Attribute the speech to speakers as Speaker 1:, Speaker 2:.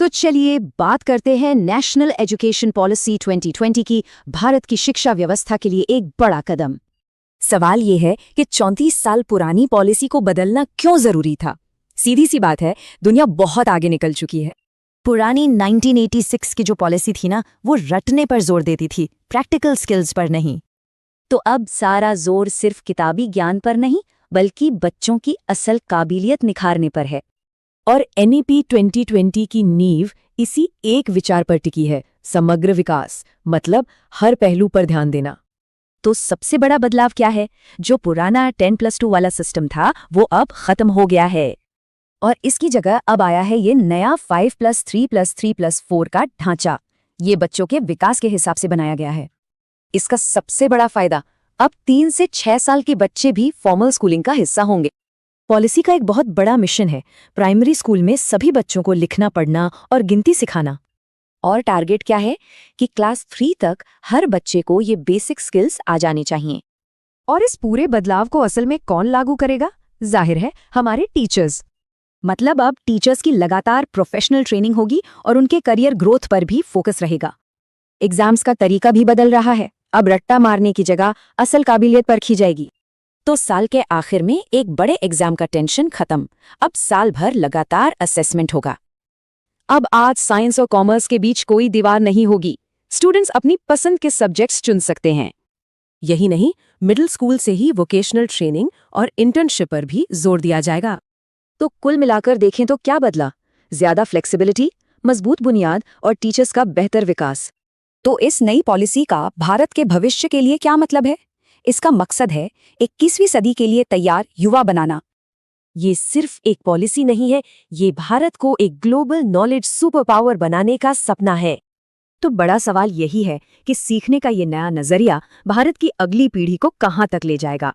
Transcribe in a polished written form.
Speaker 1: तो चलिए बात करते हैं नेशनल एजुकेशन पॉलिसी 2020 की, भारत की शिक्षा व्यवस्था के लिए एक बड़ा कदम।
Speaker 2: सवाल ये है कि 34 साल पुरानी पॉलिसी को बदलना क्यों जरूरी था। सीधी सी बात है, दुनिया बहुत आगे निकल चुकी है।
Speaker 1: पुरानी 1986 की जो पॉलिसी थी ना, वो रटने पर जोर देती थी, प्रैक्टिकल स्किल्स पर नहीं। तो अब सारा जोर सिर्फ किताबी ज्ञान पर नहीं, बल्कि बच्चों की असल काबिलियत निखारने पर है।
Speaker 2: और NEP 2020 की नींव इसी एक विचार पर टिकी है, समग्र विकास, मतलब हर पहलू पर ध्यान देना।
Speaker 1: तो सबसे बड़ा बदलाव क्या है? जो पुराना 10+2 वाला सिस्टम था, वो अब खत्म हो गया है और इसकी जगह अब आया है ये नया 5+3+3+4 का ढांचा। ये बच्चों के विकास के हिसाब से बनाया गया है। इसका सबसे बड़ा फायदा, अब 3 से 6 साल के बच्चे भी फॉर्मल स्कूलिंग का हिस्सा होंगे।
Speaker 2: पॉलिसी का एक बहुत बड़ा मिशन है प्राइमरी स्कूल में सभी बच्चों को लिखना, पढ़ना और गिनती सिखाना।
Speaker 1: और टारगेट क्या है कि क्लास 3 तक हर बच्चे को ये बेसिक स्किल्स आ जाने चाहिए।
Speaker 2: और इस पूरे बदलाव को असल में कौन लागू करेगा? जाहिर है, हमारे टीचर्स।
Speaker 1: मतलब अब टीचर्स की लगातार प्रोफेशनल ट्रेनिंग होगी और उनके करियर ग्रोथ पर भी फोकस रहेगा। एग्जाम्स का तरीका भी बदल रहा है, अब रट्टा मारने की जगह असल काबिलियत परखी जाएगी। तो साल के आखिर में एक बड़े एग्जाम का टेंशन खत्म, अब साल भर लगातार असेसमेंट होगा। अब आज साइंस और कॉमर्स के बीच कोई दीवार नहीं होगी, स्टूडेंट्स अपनी पसंद के सब्जेक्ट्स चुन सकते हैं।
Speaker 2: यही नहीं, मिडिल स्कूल से ही वोकेशनल ट्रेनिंग और इंटर्नशिप पर भी जोर दिया जाएगा।
Speaker 1: तो कुल मिलाकर देखें तो क्या बदला? ज्यादा फ्लेक्सिबिलिटी, मजबूत बुनियाद और टीचर्स का बेहतर विकास। तो इस नई पॉलिसी का भारत के भविष्य के लिए क्या मतलब है? इसका मकसद है 21वीं सदी के लिए तैयार युवा बनाना।
Speaker 2: ये सिर्फ एक पॉलिसी नहीं है, ये भारत को एक ग्लोबल नॉलेज सुपर पावर बनाने का सपना है।
Speaker 1: तो बड़ा सवाल यही है कि सीखने का ये नया नजरिया भारत की अगली पीढ़ी को कहां तक ले जाएगा।